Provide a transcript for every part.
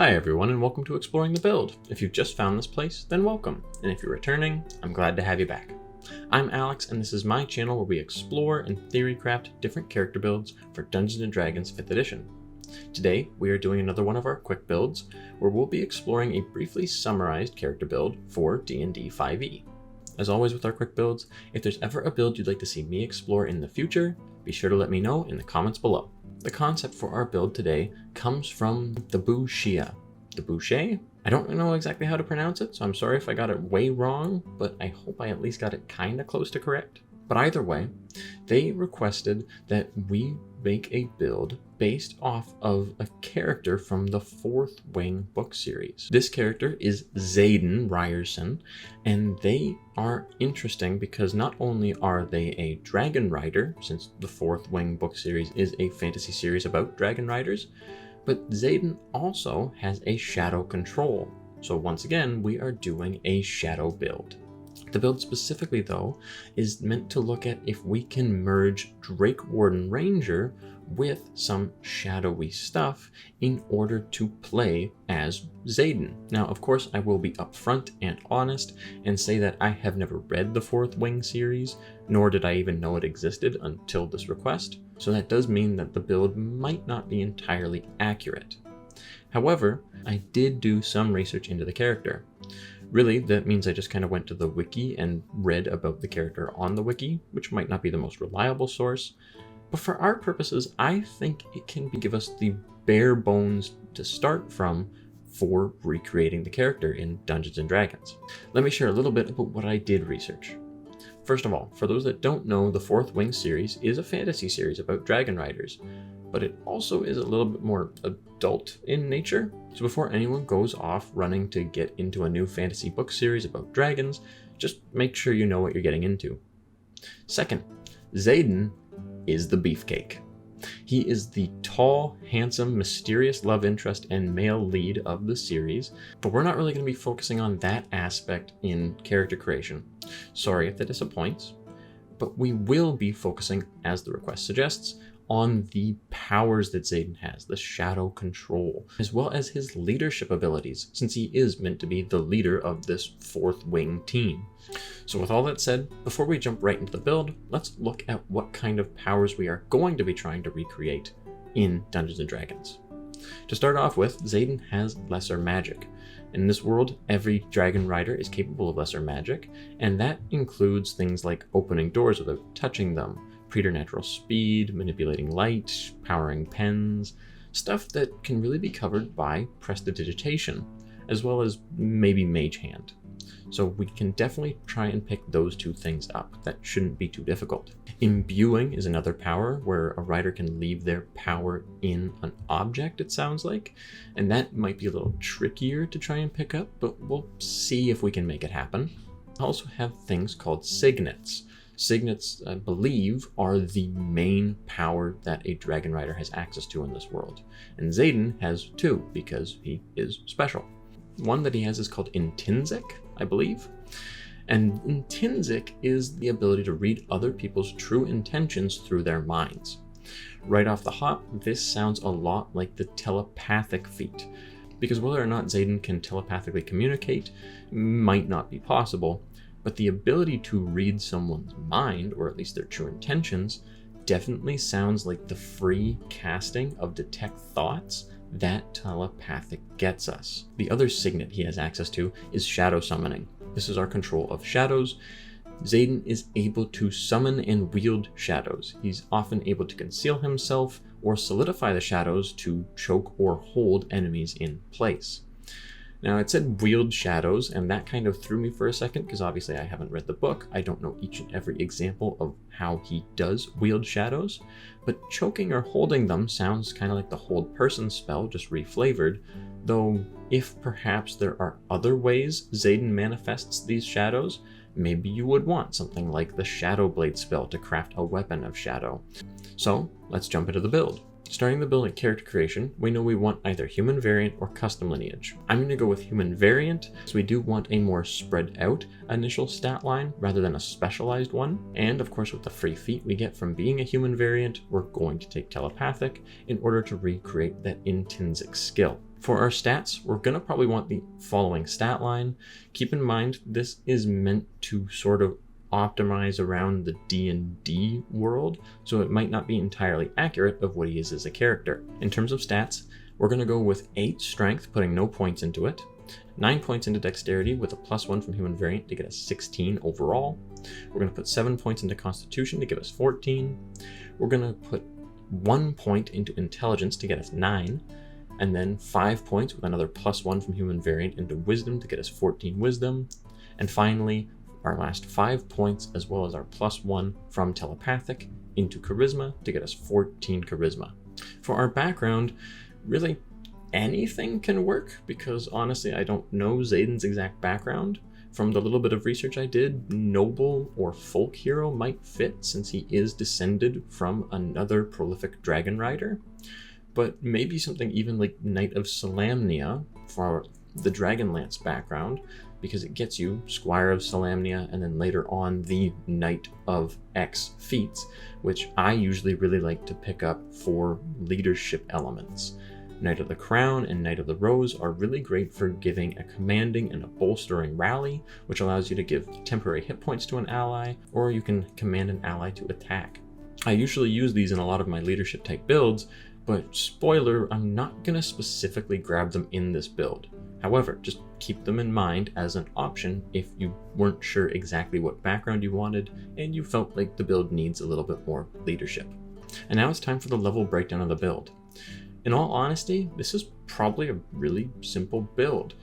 Hi everyone and welcome to Exploring the Build. If you've just found this place, then welcome. And if you're returning, I'm glad to have you back. I'm Alex and this is my channel where we explore and theorycraft different character builds for Dungeons & Dragons 5th edition. Today, we are doing another one of our quick builds where we'll be exploring a briefly summarized character build for D&D 5e. As always with our quick builds, if there's ever a build you'd like to see me explore in the future, be sure to let me know in the comments below. The concept for our build today comes from the Bouchia. The Boucher? I don't know exactly how to pronounce it, so I'm sorry if I got it way wrong, but I hope I at least got it kinda close to correct. But either way, they requested that we make a build based off of a character from the Fourth Wing book series. This character is Xaden Riorson, and they are interesting because not only are they a dragon rider, since the Fourth Wing book series is a fantasy series about dragon riders, but Xaden also has a shadow control. So once again, we are doing a shadow build. The build specifically, though, is meant to look at if we can merge Drake Warden Ranger with some shadowy stuff in order to play as Xaden. Now, of course, I will be upfront and honest and say that I have never read the Fourth Wing series, nor did I even know it existed until this request, so that does mean that the build might not be entirely accurate. However, I did do some research into the character. Really, that means I just kind of went to the wiki and read about the character on the wiki, which might not be the most reliable source. But for our purposes, I think it can give us the bare bones to start from for recreating the character in Dungeons & Dragons. Let me share a little bit about what I did research. First of all, for those that don't know, the Fourth Wing series is a fantasy series about dragon riders, but it also is a little bit more adult in nature. So before anyone goes off running to get into a new fantasy book series about dragons, just make sure you know what you're getting into. Second, Xaden is the beefcake. He is the tall, handsome, mysterious love interest and male lead of the series, but we're not really going to be focusing on that aspect in character creation. Sorry if that disappoints, but we will be focusing, as the request suggests, on the powers that Xaden has, the shadow control, as well as his leadership abilities, since he is meant to be the leader of this Fourth Wing team. So with all that said, before we jump right into the build, let's look at what kind of powers we are going to be trying to recreate in Dungeons & Dragons. To start off with, Xaden has lesser magic. In this world, every dragon rider is capable of lesser magic, and that includes things like opening doors without touching them, preternatural speed, manipulating light, powering pens, stuff that can really be covered by prestidigitation, as well as maybe mage hand. So we can definitely try and pick those two things up. That shouldn't be too difficult. Imbuing is another power where a rider can leave their power in an object, it sounds like, and that might be a little trickier to try and pick up, but we'll see if we can make it happen. I also have things called signets. Signets, I believe, are the main power that a dragon rider has access to in this world. And Xaden has two, because he is special. One that he has is called intrinsic, I believe. And intrinsic is the ability to read other people's true intentions through their minds. Right off the hop, this sounds a lot like the telepathic feat, because whether or not Xaden can telepathically communicate might not be possible, but the ability to read someone's mind, or at least their true intentions, definitely sounds like the free casting of detect thoughts that telepathic gets us. The other signet he has access to is shadow summoning. This is our control of shadows. Xaden is able to summon and wield shadows. He's often able to conceal himself or solidify the shadows to choke or hold enemies in place. Now, it said wield shadows, and that kind of threw me for a second, because obviously I haven't read the book. I don't know each and every example of how he does wield shadows, but choking or holding them sounds kind of like the hold person spell, just reflavored, though if perhaps there are other ways Xaden manifests these shadows, maybe you would want something like the Shadow Blade spell to craft a weapon of shadow. So, let's jump into the build. Starting the build at character creation, we know we want either human variant or custom lineage. I'm going to go with human variant, so we do want a more spread out initial stat line rather than a specialized one. And of course, with the free feat we get from being a human variant, we're going to take telepathic in order to recreate that intrinsic skill. For our stats, we're going to probably want the following stat line. Keep in mind, this is meant to sort of optimize around the D&D world, so it might not be entirely accurate of what he is as a character. In terms of stats, we're going to go with 8 strength, putting no points into it, 9 points into dexterity with a +1 from human variant to get us 16 overall. We're going to put 7 points into constitution to give us 14. We're going to put 1 point into intelligence to get us 9, and then 5 points with another +1 from human variant into wisdom to get us 14 wisdom. And finally, our last 5 points, as well as our +1 from telepathic into charisma to get us 14 charisma. For our background, really anything can work, because honestly, I don't know Xaden's exact background. From the little bit of research I did, noble or folk hero might fit, since he is descended from another prolific dragon rider. But maybe something even like Knight of Solamnia for the Dragonlance background, because it gets you Squire of Solamnia and then later on the Knight of X feats, which I usually really like to pick up for leadership elements. Knight of the Crown and Knight of the Rose are really great for giving a commanding and a bolstering rally, which allows you to give temporary hit points to an ally, or you can command an ally to attack. I usually use these in a lot of my leadership type builds, but spoiler, I'm not going to specifically grab them in this build. However, just keep them in mind as an option if you weren't sure exactly what background you wanted and you felt like the build needs a little bit more leadership. And now it's time for the level breakdown of the build. In all honesty, this is probably a really simple build.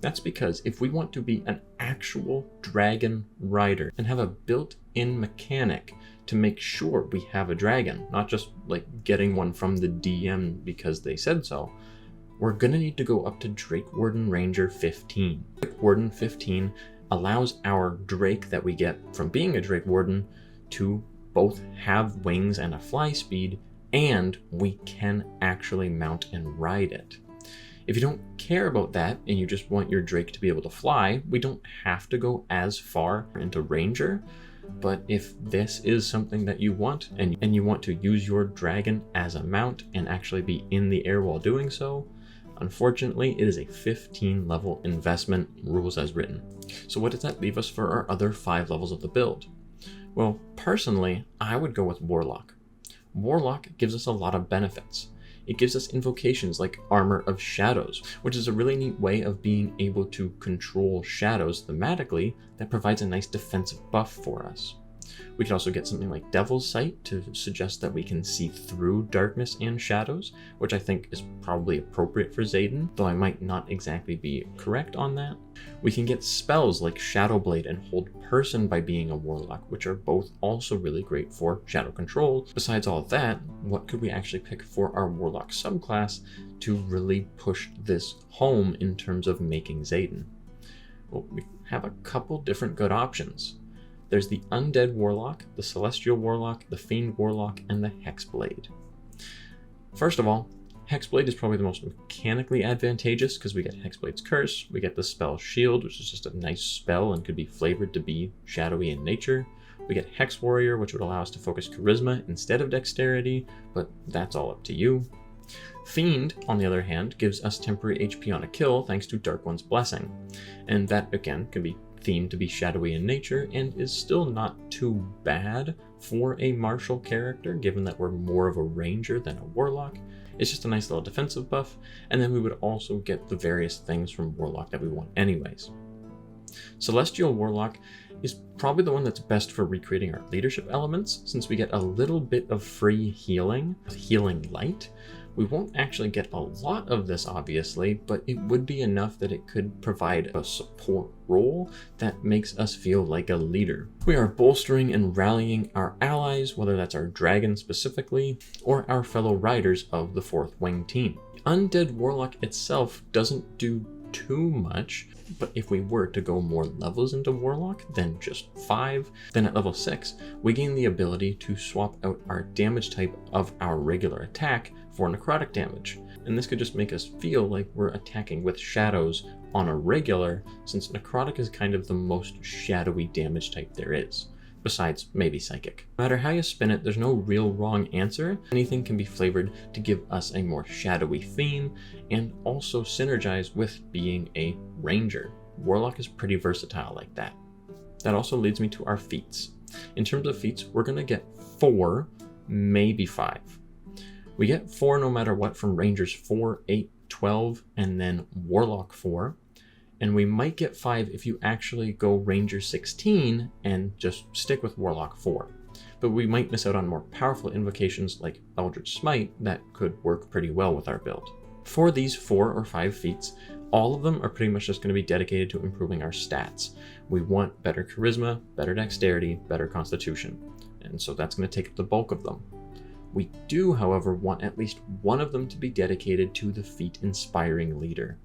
That's because if we want to be an actual dragon rider and have a built-in mechanic to make sure we have a dragon, not just like getting one from the DM because they said so, we're going to need to go up to Drake Warden Ranger 15. Drake Warden 15 allows our Drake that we get from being a Drake Warden to both have wings and a fly speed, and we can actually mount and ride it. If you don't care about that and you just want your Drake to be able to fly, we don't have to go as far into Ranger. But if this is something that you want and you want to use your dragon as a mount and actually be in the air while doing so, unfortunately, it is a 15 level investment, rules as written. So what does that leave us for our other 5 levels of the build? Well, personally, I would go with Warlock. Warlock gives us a lot of benefits. It gives us invocations like Armor of Shadows, which is a really neat way of being able to control shadows thematically that provides a nice defensive buff for us. We could also get something like Devil's Sight to suggest that we can see through darkness and shadows, which I think is probably appropriate for Xaden, though I might not exactly be correct on that. We can get spells like Shadow Blade and Hold Person by being a Warlock, which are both also really great for shadow control. Besides all that, what could we actually pick for our Warlock subclass to really push this home in terms of making Xaden? Well, we have a couple different good options. There's the Undead Warlock, the Celestial Warlock, the Fiend Warlock, and the Hexblade. First of all, Hexblade is probably the most mechanically advantageous because we get Hexblade's Curse, we get the spell Shield, which is just a nice spell and could be flavored to be shadowy in nature. We get Hex Warrior, which would allow us to focus Charisma instead of Dexterity, but that's all up to you. Fiend, on the other hand, gives us temporary HP on a kill thanks to Dark One's Blessing, and that again can be themed to be shadowy in nature and is still not too bad for a martial character, given that we're more of a ranger than a warlock. It's just a nice little defensive buff, and then we would also get the various things from Warlock that we want anyways. Celestial Warlock is probably the one that's best for recreating our leadership elements, since we get a little bit of free healing light. We won't actually get a lot of this, obviously, but it would be enough that it could provide a support role that makes us feel like a leader. We are bolstering and rallying our allies, whether that's our dragon specifically, or our fellow riders of the Fourth Wing team. Undead Warlock itself doesn't do too much, but if we were to go more levels into Warlock than just 5, then at level 6, we gain the ability to swap out our damage type of our regular attack for necrotic damage. And this could just make us feel like we're attacking with shadows on a regular, since necrotic is kind of the most shadowy damage type there is, besides maybe psychic. No matter how you spin it, there's no real wrong answer. Anything can be flavored to give us a more shadowy theme and also synergize with being a ranger. Warlock is pretty versatile like that. That also leads me to our feats. In terms of feats, we're going to get 4, maybe 5. We get 4 no matter what from Rangers 4, 8, 12, and then Warlock 4. And we might get 5 if you actually go Ranger 16 and just stick with Warlock 4. But we might miss out on more powerful invocations like Eldritch Smite that could work pretty well with our build. For these 4 or 5 feats, all of them are pretty much just going to be dedicated to improving our stats. We want better charisma, better dexterity, better constitution. And so that's going to take up the bulk of them. We do, however, want at least one of them to be dedicated to the feat Inspiring Leader.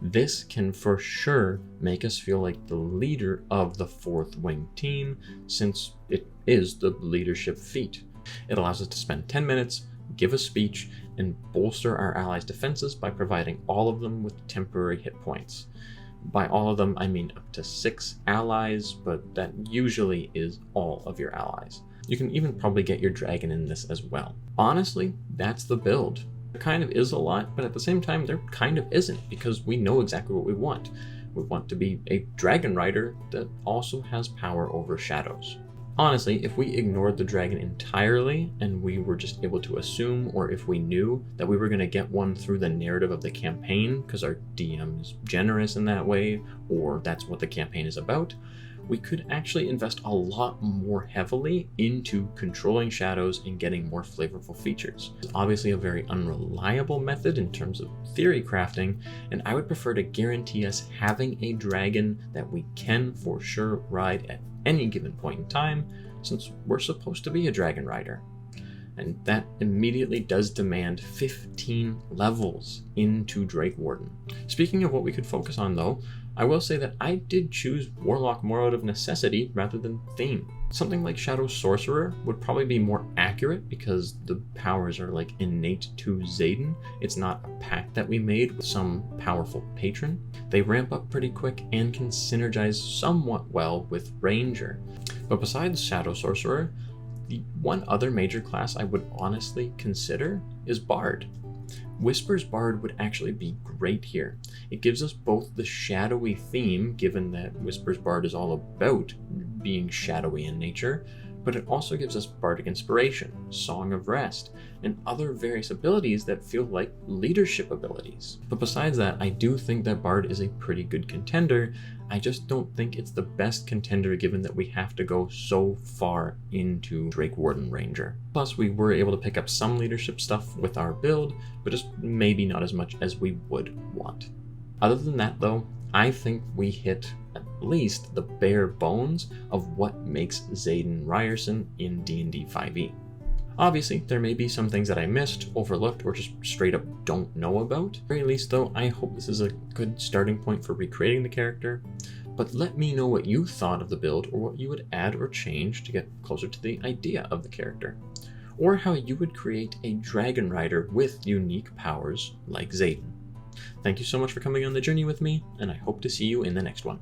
This can for sure make us feel like the leader of the Fourth Wing team, since it is the leadership feat. It allows us to spend 10 minutes, give a speech, and bolster our allies' defenses by providing all of them with temporary hit points. By all of them, I mean up to 6 allies, but that usually is all of your allies. You can even probably get your dragon in this as well. Honestly, that's the build. There kind of is a lot, but at the same time, there kind of isn't, because we know exactly what we want. We want to be a dragon rider that also has power over shadows. Honestly, if we ignored the dragon entirely and we were just able to assume, or if we knew that we were going to get one through the narrative of the campaign because our DM is generous in that way, or that's what the campaign is about, we could actually invest a lot more heavily into controlling shadows and getting more flavorful features. It's obviously a very unreliable method in terms of theory crafting, and I would prefer to guarantee us having a dragon that we can for sure ride at any given point in time, since we're supposed to be a dragon rider. And that immediately does demand 15 levels into Drake Warden. Speaking of what we could focus on though, I will say that I did choose Warlock more out of necessity rather than theme. Something like Shadow Sorcerer would probably be more accurate because the powers are like innate to Xaden. It's not a pact that we made with some powerful patron. They ramp up pretty quick and can synergize somewhat well with Ranger. But besides Shadow Sorcerer, the one other major class I would honestly consider is Bard. Whisper's Bard would actually be great here. It gives us both the shadowy theme, given that Whisper's Bard is all about being shadowy in nature, but it also gives us Bardic Inspiration, Song of Rest, and other various abilities that feel like leadership abilities. But besides that, I do think that Bard is a pretty good contender. I just don't think it's the best contender given that we have to go so far into Drake Warden Ranger. Plus, we were able to pick up some leadership stuff with our build, but just maybe not as much as we would want. Other than that though, I think we hit at least the bare bones of what makes Xaden Riorson in D&D 5e. Obviously, there may be some things that I missed, overlooked, or just straight up don't know about. At the very least though, I hope this is a good starting point for recreating the character, but let me know what you thought of the build or what you would add or change to get closer to the idea of the character, or how you would create a dragon rider with unique powers like Xaden. Thank you so much for coming on the journey with me, and I hope to see you in the next one.